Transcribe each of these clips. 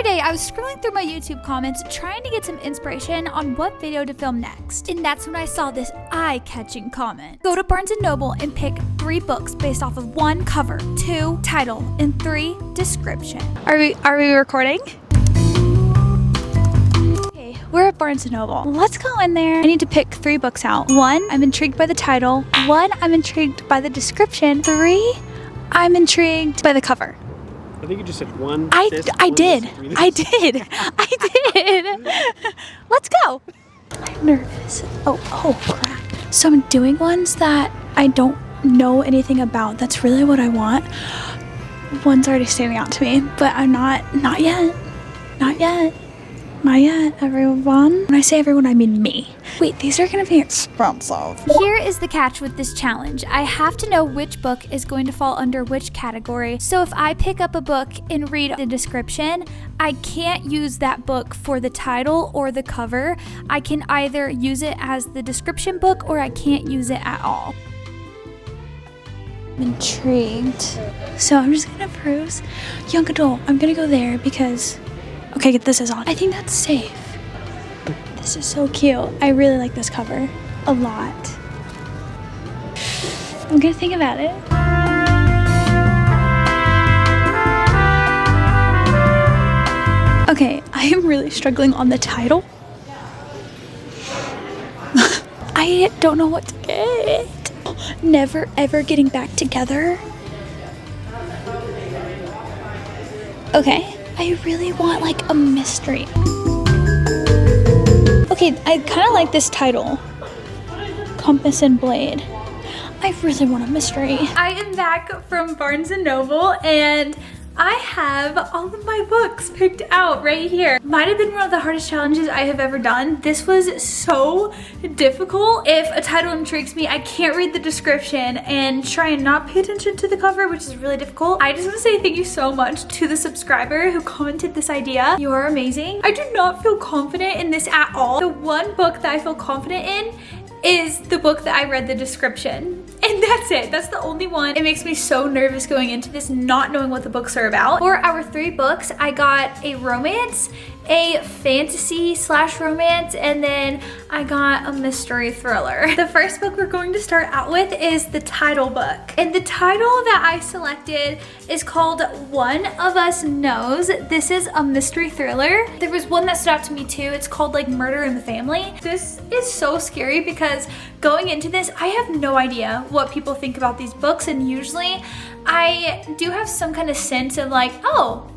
other day, I was scrolling through my YouTube comments trying to get some inspiration on what video to film next. And that's when I saw this eye-catching comment. Go to Barnes & Noble and pick 3 books based off of 1 cover, 2 title, and 3 description. Are we recording? Okay, we're at Barnes & Noble. Let's go in there. I need to pick 3 books out. 1, I'm intrigued by the title. 1, I'm intrigued by the description. 3, I'm intrigued by the cover. I think you just said 1. I did. Let's go. I'm nervous. Oh crap. So I'm doing ones that I don't know anything about. That's really what I want. One's already standing out to me, but I'm not yet, everyone. When I say everyone, I mean me. Wait, these are gonna be expensive. Here is the catch with this challenge. I have to know which book is going to fall under which category. So if I pick up a book and read the description, I can't use that book for the title or the cover. I can either use it as the description book or I can't use it at all. I'm intrigued. So I'm just gonna peruse young adult. I'm gonna go there because, okay, this is on. I think that's safe. This is so cute. I really like this cover a lot. I'm gonna think about it. Okay, I am really struggling on the title. I don't know what to get. Never ever getting back together. Okay, I really want like a mystery. Okay, I kind of like this title, Compass and Blade. I really want a mystery. I am back from Barnes & Noble and I have all of my books picked out right here. Might have been one of the hardest challenges I have ever done. This was so difficult. If a title intrigues me, I can't read the description and try and not pay attention to the cover, which is really difficult. I just want to say thank you so much to the subscriber who commented this idea. You are amazing. I do not feel confident in this at all. The one book that I feel confident in is the book that I read the description. And that's it. That's the only one. It makes me so nervous going into this, not knowing what the books are about. For our 3 books, I got a romance, a fantasy / romance, and then I got a mystery thriller. The first book we're going to start out with is the title book. And the title that I selected is called One of Us Knows. This is a mystery thriller. There was one that stood out to me too. It's called like Murder in the Family. This is so scary because going into this, I have no idea what people think about these books, and usually I do have some kind of sense of like, oh,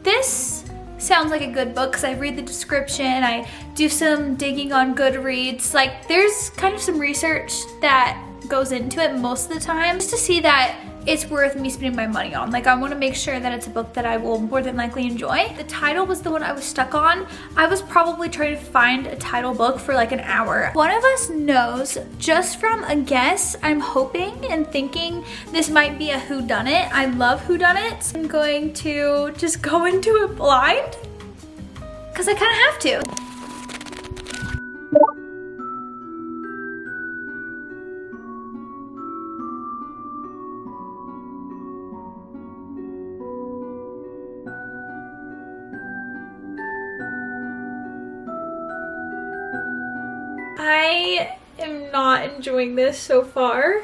this sounds like a good book because I read the description, I do some digging on Goodreads. Like there's kind of some research that goes into it most of the time just to see that it's worth me spending my money on. Like I want to make sure that it's a book that I will more than likely enjoy. The title was the one I was stuck on. I was probably trying to find a title book for like an hour. One of Us Knows, just from a guess, I'm hoping and thinking this might be a whodunit. I love whodunits. I'm going to just go into it blind because I kind of have to. I am not enjoying this so far.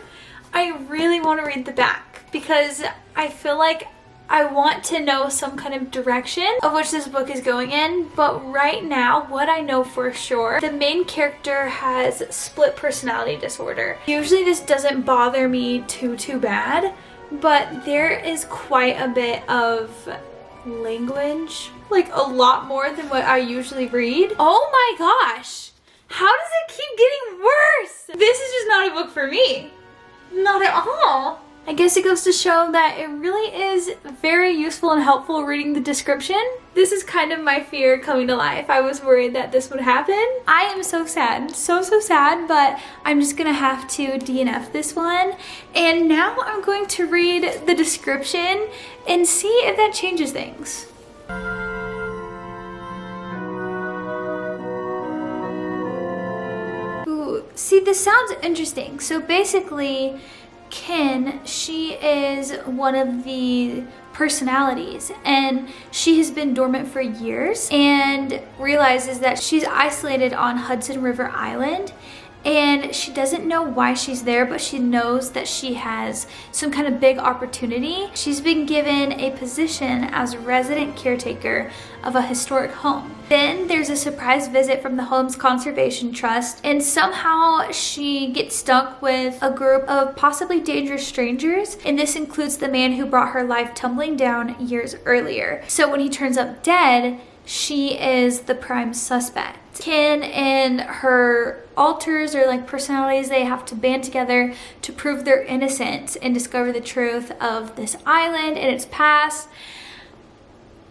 I really want to read the back because I feel like I want to know some kind of direction of which this book is going in, but right now, what I know for sure, the main character has split personality disorder. Usually this doesn't bother me too bad, but there is quite a bit of language, like a lot more than what I usually read. Oh my gosh! How does it keep getting worse? This is just not a book for me. Not at all. I guess it goes to show that it really is very useful and helpful reading the description. This is kind of my fear coming to life. I was worried that this would happen. I am so sad, so sad, but I'm just gonna have to DNF this one. And now I'm going to read the description and see if that changes things. Ooh, see, this sounds interesting. So basically, Ken, she is one of the personalities, and she has been dormant for years and realizes that she's isolated on Hudson River Island, and she doesn't know why she's there, but she knows that she has some kind of big opportunity. She's been given a position as resident caretaker of a historic home. Then there's a surprise visit from the home's conservation trust, and somehow she gets stuck with a group of possibly dangerous strangers, and this includes the man who brought her life tumbling down years earlier. So when he turns up dead, she is the prime suspect. Ken and her alters, or like personalities, they have to band together to prove their innocence and discover the truth of this island and its past.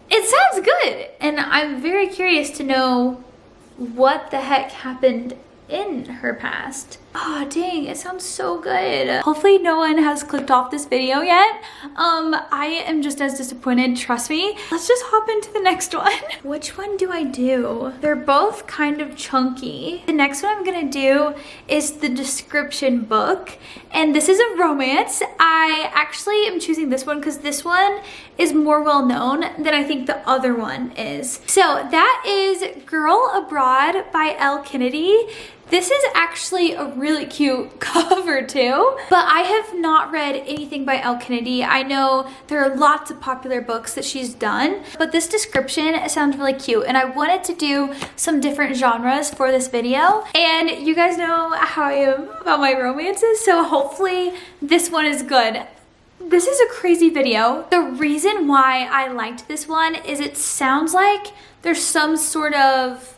It sounds good, and I'm very curious to know what the heck happened in her past. Oh dang, it sounds so good. Hopefully no one has clicked off this video yet. I am just as disappointed, trust me. Let's just hop into the next one. Which one do I do? They're both kind of chunky. The next one I'm gonna do is the description book, and this is a romance. I actually am choosing this one because this one is more well known than I think the other one is. So that is Girl Abroad by Elle Kennedy. This is actually a really cute cover too, but I have not read anything by Elle Kennedy. I know there are lots of popular books that she's done, but this description sounds really cute, and I wanted to do some different genres for this video. And you guys know how I am about my romances, so hopefully this one is good. This is a crazy video. The reason why I liked this one is it sounds like there's some sort of,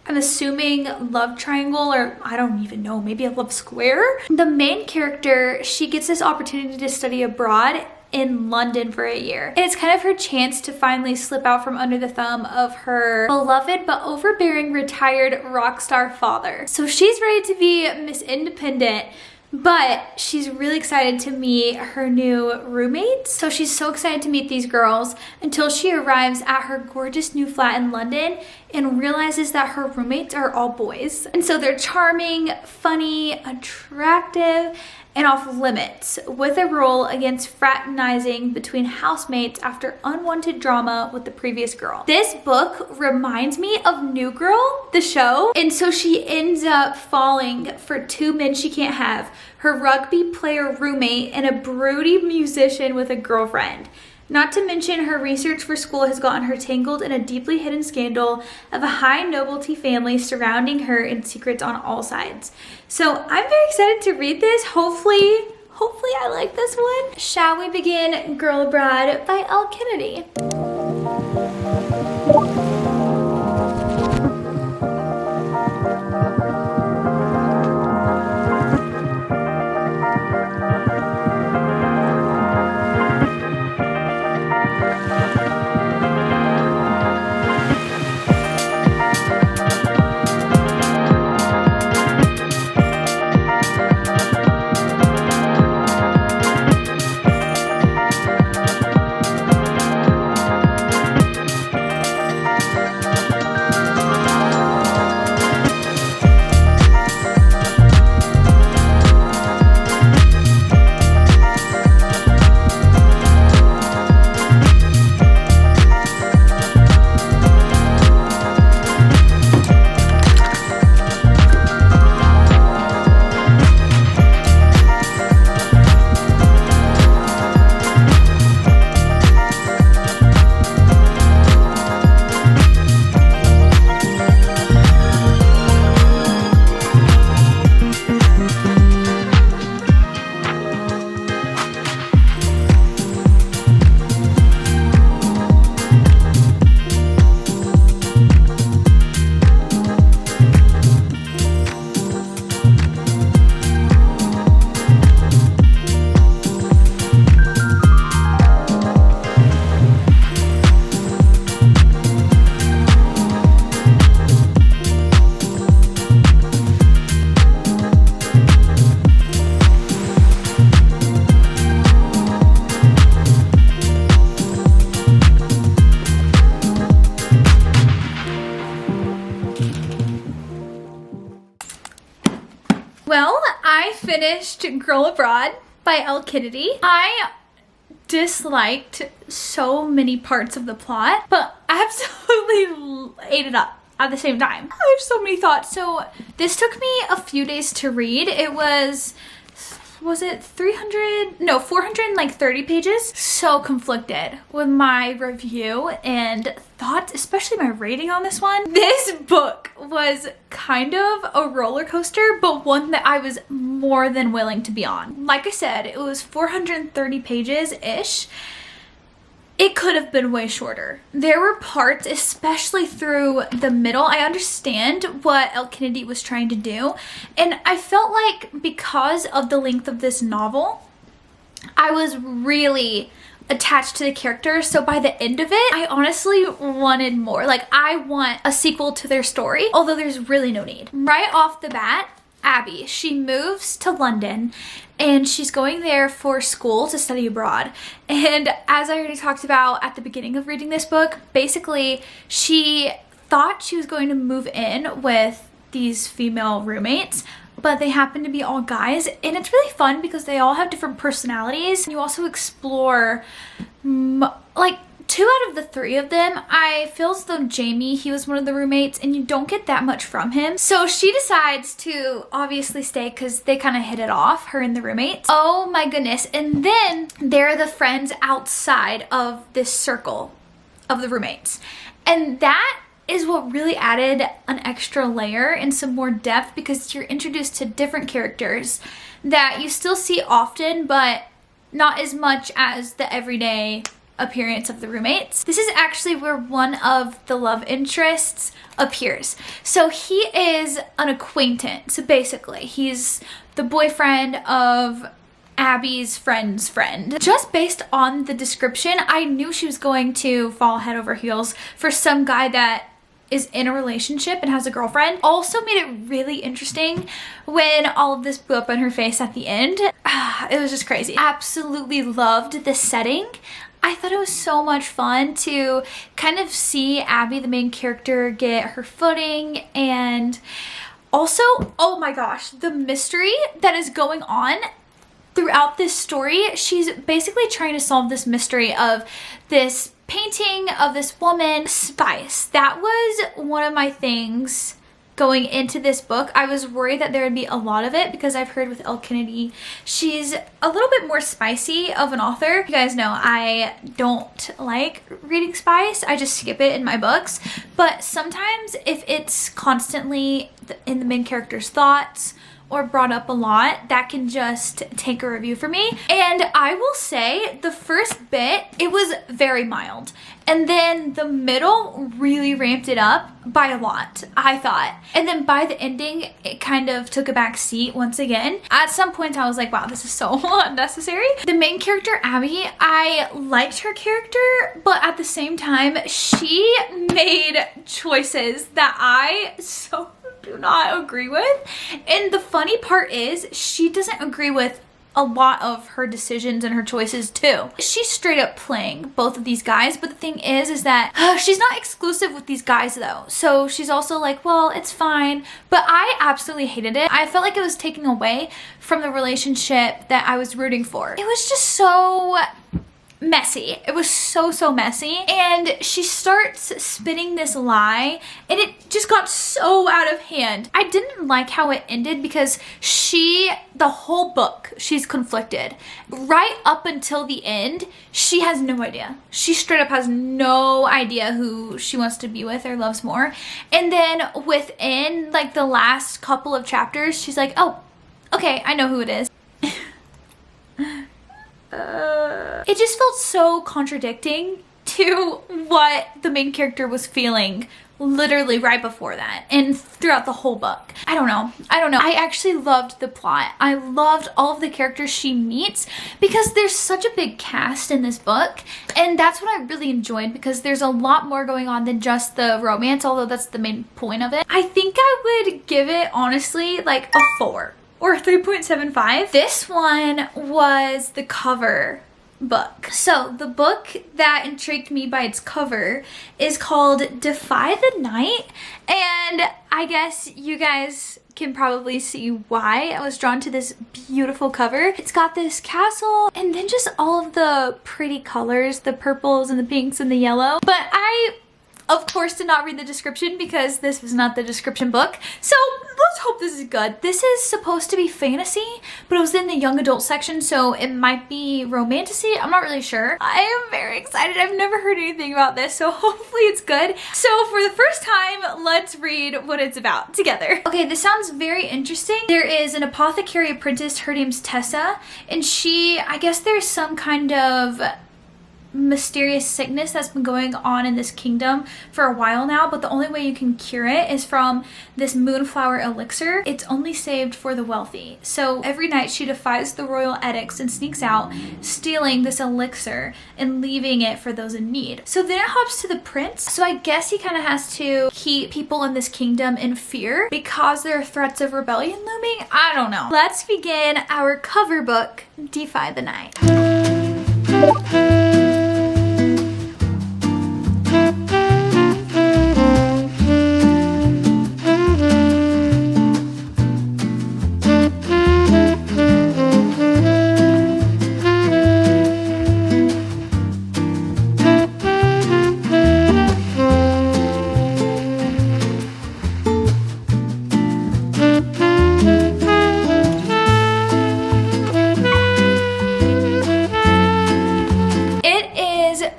I'm assuming, love triangle, or I don't even know, maybe a love square. The main character, she gets this opportunity to study abroad in London for a year. And it's kind of her chance to finally slip out from under the thumb of her beloved but overbearing retired rock star father. So she's ready to be Miss Independent, but she's really excited to meet her new roommates. So she's so excited to meet these girls until she arrives at her gorgeous new flat in London and realizes that her roommates are all boys. And so they're charming, funny, attractive, and off limits, with a rule against fraternizing between housemates after unwanted drama with the previous girl. This book reminds me of New Girl, the show, and so she ends up falling for two men she can't have: her rugby player roommate and a broody musician with a girlfriend. Not to mention, her research for school has gotten her tangled in a deeply hidden scandal of a high nobility family surrounding her and secrets on all sides. So I'm very excited to read this. Hopefully I like this one. Shall we begin Girl Abroad by Elle Kennedy? Well, I finished Girl Abroad by Elle Kennedy. I disliked so many parts of the plot, but absolutely ate it up at the same time. I have so many thoughts. So this took me a few days to read. It was it 300? No, 430 pages. So conflicted with my review and thoughts, especially my rating on this one. This book was kind of a roller coaster, but one that I was more than willing to be on. Like I said, it was 430 pages-ish. It could have been way shorter. There were parts, especially through the middle. I understand what Elle Kennedy was trying to do, and I felt like because of the length of this novel, I was really attached to the characters. So by the end of it, I honestly wanted more. Like, I want a sequel to their story, although there's really no need. Right off the bat, Abby, she moves to London and she's going there for school to study abroad. And as I already talked about at the beginning of reading this book, basically she thought she was going to move in with these female roommates, but they happen to be all guys. And it's really fun because they all have different personalities. You also explore like 2 out of the 3 of them. I feel as though Jamie, he was one of the roommates, and you don't get that much from him. So she decides to obviously stay because they kind of hit it off, her and the roommates. Oh my goodness. And then there are the friends outside of this circle of the roommates. And that is what really added an extra layer and some more depth, because you're introduced to different characters that you still see often, but not as much as the everyday appearance of the roommates. This is actually where one of the love interests appears. So he is an acquaintance. So basically, he's the boyfriend of Abby's friend's friend. Just based on the description, I knew she was going to fall head over heels for some guy that is in a relationship and has a girlfriend. Also made it really interesting when all of this blew up in her face at the end. It was just crazy. Absolutely loved the setting. I thought it was so much fun to kind of see Abby, the main character, get her footing, and also, oh my gosh, the mystery that is going on throughout this story. She's basically trying to solve this mystery of this painting of this woman, Spice. That was one of my things going into this book. I was worried that there would be a lot of it because I've heard with Elle Kennedy, she's a little bit more spicy of an author. You guys know I don't like reading spice. I just skip it in my books. But sometimes if it's constantly in the main character's thoughts or brought up a lot, that can just take a review for me. And I will say the first bit, it was very mild. And then the middle really ramped it up by a lot, I thought. And then by the ending, it kind of took a back seat once again. At some point, I was like, wow, this is so unnecessary. The main character, Abby, I liked her character, but at the same time, she made choices that I so do not agree with. And the funny part is, she doesn't agree with a lot of her decisions and her choices too. She's straight up playing both of these guys, but the thing is that she's not exclusive with these guys though. So she's also like, well, it's fine. But I absolutely hated it. I felt like it was taking away from the relationship that I was rooting for. It was just so messy. It was so messy. And she starts spinning this lie and it just got so out of hand. I didn't like how it ended because the whole book, she's conflicted. Right up until the end, she has no idea. She straight up has no idea who she wants to be with or loves more. And then within like the last couple of chapters, she's like, oh, okay, I know who it is. It just felt so contradicting to what the main character was feeling literally right before that and throughout the whole book. I don't know. I actually loved the plot. I loved all of the characters she meets because there's such a big cast in this book, and that's what I really enjoyed because there's a lot more going on than just the romance, although that's the main point of it. I think I would give it honestly like a 4 or 3.75. This one was the cover book. So the book that intrigued me by its cover is called Defy the Night, and I guess you guys can probably see why I was drawn to this beautiful cover. It's got this castle and then just all of the pretty colors, the purples and the pinks and the yellow. But I of course did not read the description because this was not the description book. So let's hope this is good. This is supposed to be fantasy, but it was in the young adult section, so it might be romantasy. I'm not really sure. I am very excited. I've never heard anything about this, so hopefully it's good. So for the first time, let's read what it's about together. Okay, this sounds very interesting. There is an apothecary apprentice. Her name's Tessa, and I guess there's some kind of mysterious sickness that's been going on in this kingdom for a while now, but the only way you can cure it is from this moonflower elixir. It's only saved for the wealthy. So every night she defies the royal edicts and sneaks out, stealing this elixir and leaving it for those in need. So then it hops to the prince. So I guess he kind of has to keep people in this kingdom in fear because there are threats of rebellion looming. I don't know. Let's begin our cover book, Defy the Night.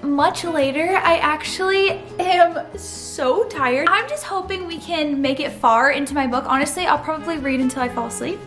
Much later. I actually am so tired. I'm just hoping we can make it far into my book. Honestly, I'll probably read until I fall asleep.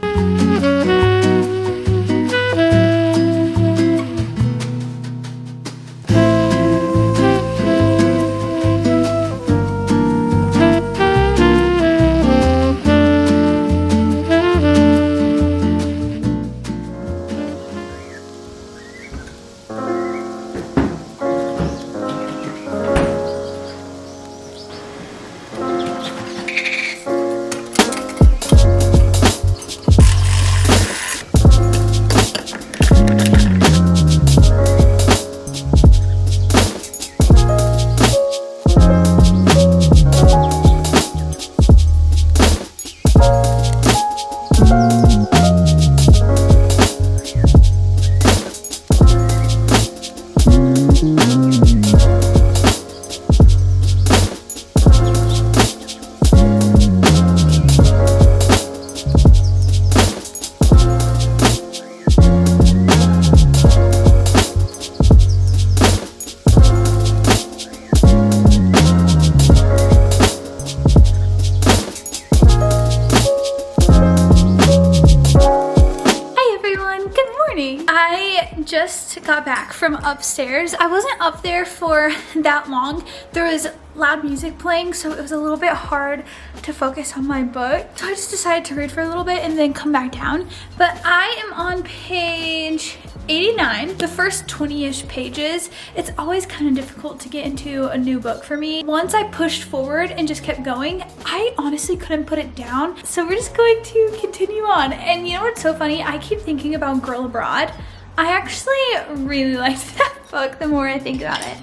Just got back from upstairs. I wasn't up there for that long. There was loud music playing, so it was a little bit hard to focus on my book. So I just decided to read for a little bit and then come back down. But I am on page 89, the first 20-ish pages. It's always kind of difficult to get into a new book for me. Once I pushed forward and just kept going, I honestly couldn't put it down. So we're just going to continue on. And you know what's so funny? I keep thinking about Girl Abroad. I actually really liked that book the more I think about it.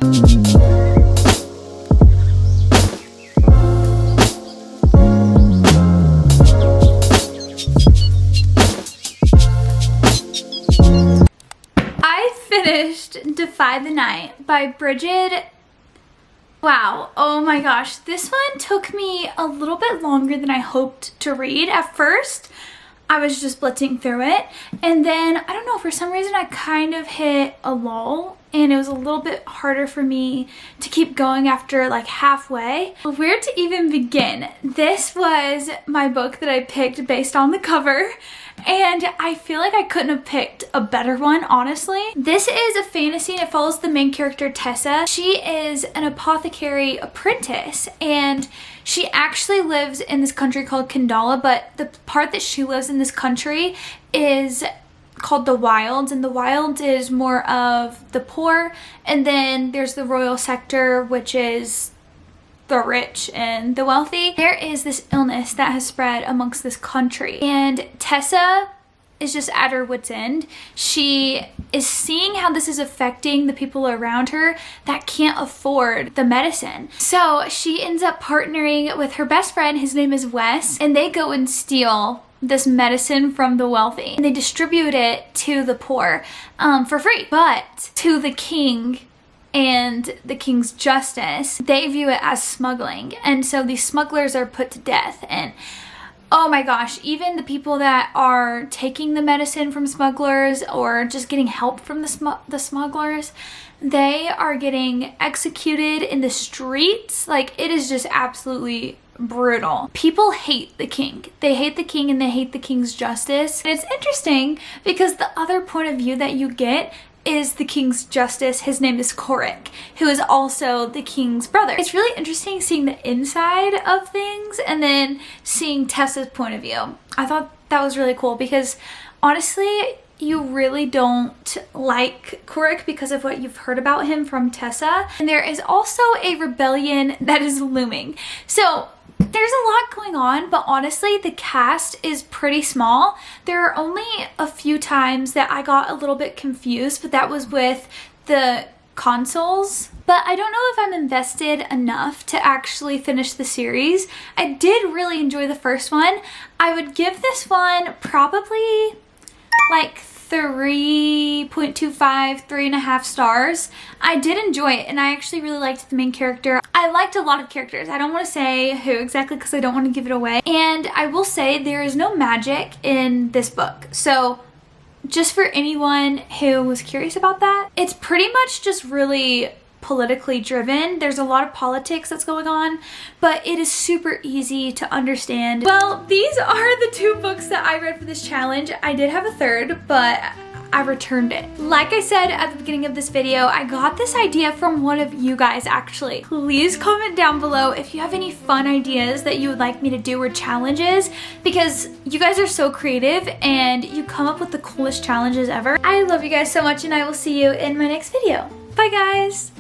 I finished Defy the Night by Bridget. Wow, oh my gosh, this one took me a little bit longer than I hoped to read. At first, I was just blitzing through it, and then I don't know, for some reason I kind of hit a lull and it was a little bit harder for me to keep going after like halfway. Where to even begin? This was my book that I picked based on the cover, and I feel like I couldn't have picked a better one, honestly. This is a fantasy and it follows the main character, Tessa. She is an apothecary apprentice, and she actually lives in this country called Kandala, but the part that she lives in this country is called the Wilds, and the Wilds is more of the poor, and then there's the royal sector, which is the rich and the wealthy. There is this illness that has spread amongst this country, and Tessa is just at her wit's end. She is seeing how this is affecting the people around her that can't afford the medicine. So she ends up partnering with her best friend, his name is Wes, and they go and steal this medicine from the wealthy. And they distribute it to the poor for free. But to the king and the king's justice, they view it as smuggling. And so these smugglers are put to death. And oh my gosh, even the people that are taking the medicine from smugglers or just getting help from the smugglers, they are getting executed in the streets. Like, it is just absolutely brutal. People hate the king. They hate the king and they hate the king's justice. And it's interesting because the other point of view that you get is the king's justice. His name is Korik, who is also the king's brother. It's really interesting seeing the inside of things and then seeing Tessa's point of view. I thought that was really cool because honestly, you really don't like Korik because of what you've heard about him from Tessa. And there is also a rebellion that is looming. So there's a lot going on, but honestly, the cast is pretty small. There are only a few times that I got a little bit confused, but that was with the consoles. But I don't know if I'm invested enough to actually finish the series. I did really enjoy the first one. I would give this one probably like 3.25, 3.5 stars. I did enjoy it and I actually really liked the main character. I liked a lot of characters. I don't want to say who exactly because I don't want to give it away. And I will say there is no magic in this book. So just for anyone who was curious about that, it's pretty much just really politically driven. There's a lot of politics that's going on, but it is super easy to understand. Well, these are the 2 books that I read for this challenge. I did have a third, but I returned it. Like I said at the beginning of this video, I got this idea from one of you guys actually. Please comment down below if you have any fun ideas that you would like me to do or challenges, because you guys are so creative and you come up with the coolest challenges ever. I love you guys so much and I will see you in my next video. Bye guys!